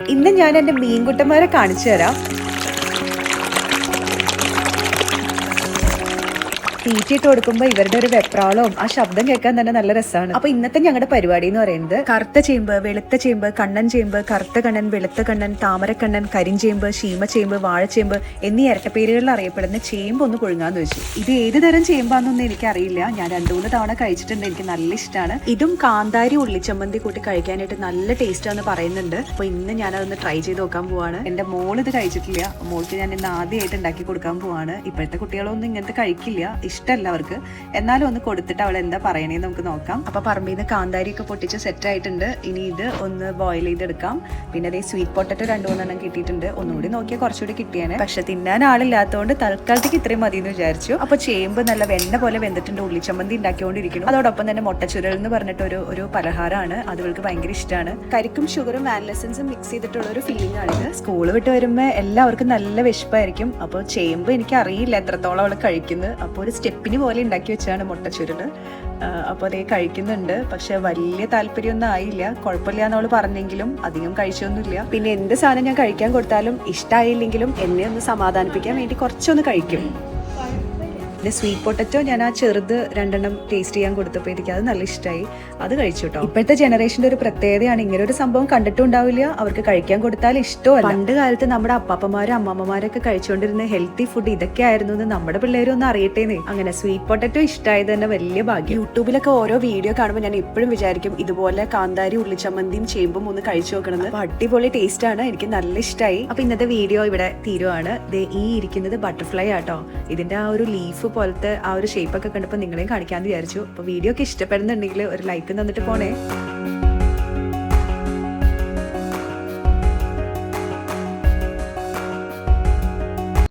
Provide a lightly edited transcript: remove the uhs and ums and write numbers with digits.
ഇന്ന് ഞാൻ എൻ്റെ മീൻകുട്ടന്മാരെ കാണിച്ചു തരാം. തീറ്റിയിട്ട് കൊടുക്കുമ്പോൾ ഇവരുടെ ഒരു വെപ്രാളവും ആ ശബ്ദം കേൾക്കാൻ തന്നെ നല്ല രസമാണ്. അപ്പൊ ഇന്നത്തെ ഞങ്ങളുടെ പരിപാടി എന്ന് പറയുന്നത് കറുത്ത ചേമ്പ്, വെളുത്ത ചേമ്പ്, കണ്ണൻ ചേമ്പ്, കറുത്ത കണ്ണൻ, വെളുത്ത കണ്ണൻ, താമരക്കണ്ണൻ, കരിഞ്ചേമ്പ്, ശീമച്ചേമ്പ്, വാഴച്ചേമ്പ് എന്നീ ഇരട്ടപ്പേരുകളിൽ അറിയപ്പെടുന്ന ചേമ്പ് ഒന്ന് പുഴുങ്ങാന്ന് വെച്ചു. ഇത് ഏത് തരം ചേമ്പാന്നൊന്നും എനിക്കറിയില്ല. ഞാൻ 2-3 തവണ കഴിച്ചിട്ടുണ്ട്. എനിക്ക് നല്ല ഇഷ്ടമാണ്. ഇതും കാന്താരി ഉള്ളിച്ചമ്മന്തി കൂട്ടി കഴിക്കാനായിട്ട് നല്ല ടേസ്റ്റ് ആണെന്ന് പറയുന്നുണ്ട്. അപ്പൊ ഇന്ന് ഞാനതൊന്ന് ട്രൈ ചെയ്ത് നോക്കാൻ പോവാണ്. എന്റെ മോൾ ഇത് കഴിച്ചിട്ടില്ല. മോൾക്ക് ഞാൻ ഇന്ന് ആദ്യമായിട്ട് ഉണ്ടാക്കി കൊടുക്കാൻ പോവാണ്. ഇപ്പോഴത്തെ കുട്ടികളൊന്നും ഇങ്ങനത്തെ കഴിക്കില്ല, ഇഷ്ടമല്ല അവർക്ക്. എന്നാലും ഒന്ന് കൊടുത്തിട്ട് അവൾ എന്താ പറയണേന്ന് നമുക്ക് നോക്കാം. അപ്പൊ പറമ്പിൽ നിന്ന് കാന്താരി ഒക്കെ പൊട്ടിച്ച് സെറ്റ് ആയിട്ടുണ്ട്. ഇനി ഇത് ഒന്ന് ബോയിൽ ചെയ്തെടുക്കാം. പിന്നെ അതേ സ്വീറ്റ് പൊട്ടറ്റോ 2-3 കിട്ടിയിട്ടുണ്ട്. ഒന്നുകൂടി നോക്കിയാൽ കുറച്ചുകൂടി കിട്ടിയാണ്. പക്ഷെ തിന്നാൻ ആളില്ലാത്തതുകൊണ്ട് തൽക്കാലത്തേക്ക് ഇത്രയും മതി എന്ന് വിചാരിച്ചു. അപ്പൊ ചേമ്പ് നല്ല വെണ്ണ പോലെ വെന്തിട്ടുണ്ട്. ഉള്ളിച്ചമ്മന്തി ഉണ്ടാക്കിക്കൊണ്ടിരിക്കുന്നു. അതോടൊപ്പം തന്നെ മുട്ടച്ചുരൽ എന്ന് പറഞ്ഞിട്ട് ഒരു പലഹാരമാണ്. അത് ഇവൾക്ക് ഭയങ്കര ഇഷ്ടമാണ്. കരിക്കും ഷുഗറും വാനിലസൻസും മിക്സ് ചെയ്തിട്ടുള്ള ഒരു ഫീലിംഗ് ആണിത്. സ്കൂൾ വിട്ട് വരുമ്പോൾ എല്ലാവർക്കും നല്ല വിശപ്പായിരിക്കും. അപ്പോൾ ചേമ്പ് എനിക്ക് അറിയില്ല എത്രത്തോളം അവൾ കഴിക്കുന്നത്. അപ്പോൾ ഒരു സ്റ്റെപ്പിന് പോലെ ഉണ്ടാക്കി വെച്ചാണ് മുട്ടച്ചുരുള്. അപ്പോൾ അതേ കഴിക്കുന്നുണ്ട്. പക്ഷെ വലിയ താല്പര്യമൊന്നും ആയില്ല. കുഴപ്പമില്ല എന്നവൾ പറഞ്ഞെങ്കിലും അധികം കഴിച്ചൊന്നുമില്ല. പിന്നെ എന്ത് സാധനം ഞാൻ കഴിക്കാൻ കൊടുത്താലും ഇഷ്ടമായില്ലെങ്കിലും എന്നെ ഒന്ന് സമാധാനിപ്പിക്കാൻ വേണ്ടി കുറച്ചൊന്ന് കഴിക്കും. പിന്നെ സ്വീറ്റ് പൊട്ടറ്റോ ഞാൻ ആ ചെറുത് 2 ടേസ്റ്റ് ചെയ്യാൻ കൊടുത്തപ്പോൾ എനിക്ക് അത് നല്ല ഇഷ്ടമായി. അത് കഴിച്ചു കേട്ടോ. ഇപ്പോഴത്തെ ജനറേഷൻ്റെ ഒരു പ്രത്യേകതയാണ്, ഇങ്ങനെ ഒരു സംഭവം കണ്ടിട്ടും ഉണ്ടാവില്ല. അവർക്ക് കഴിക്കാൻ കൊടുത്താൽ ഇഷ്ടമല്ല. പണ്ട് കാലത്ത് നമ്മുടെ അപ്പാപ്പന്മാരും അമ്മമ്മമാരൊക്കെ കഴിച്ചുകൊണ്ടിരുന്ന ഹെൽത്തി ഫുഡ് ഇതൊക്കെ ആയിരുന്നു എന്ന് നമ്മുടെ പിള്ളേരും ഒന്ന് അറിയട്ടേന്നേ. അങ്ങനെ സ്വീറ്റ് പൊട്ടറ്റോ ഇഷ്ടമായത് തന്നെ വലിയ ഭാഗ്യം. യൂട്യൂബിലൊക്കെ ഓരോ വീഡിയോ കാണുമ്പോൾ ഞാൻ എപ്പോഴും വിചാരിക്കും ഇതുപോലെ കാന്താരി ഉള്ളിച്ചമ്മന്തിയും ചേമ്പും ഒന്ന് കഴിച്ചു നോക്കണമെന്ന്. അപ്പോൾ അടിപൊളി ടേസ്റ്റ് ആണ്. എനിക്ക് നല്ല ഇഷ്ടമായി. അപ്പൊ ഇന്നത്തെ വീഡിയോ ഇവിടെ തീരുവാണ്. ഈ ഇരിക്കുന്നത് ബട്ടർഫ്ലൈ ആട്ടോ. ഇതിന്റെ ആ ഒരു ലീഫ് പോലത്തെ ആ ഒരു ഷേപ്പ് ഒക്കെ കണ്ടപ്പോൾ നിങ്ങളെയും കാണിക്കാമെന്ന് വിചാരിച്ചു. അപ്പോൾ വീഡിയോ ഒക്കെ ഇഷ്ടപ്പെടുന്നുണ്ടെങ്കിൽ ഒരു ലൈക്ക് തന്നിട്ട് പോണേ.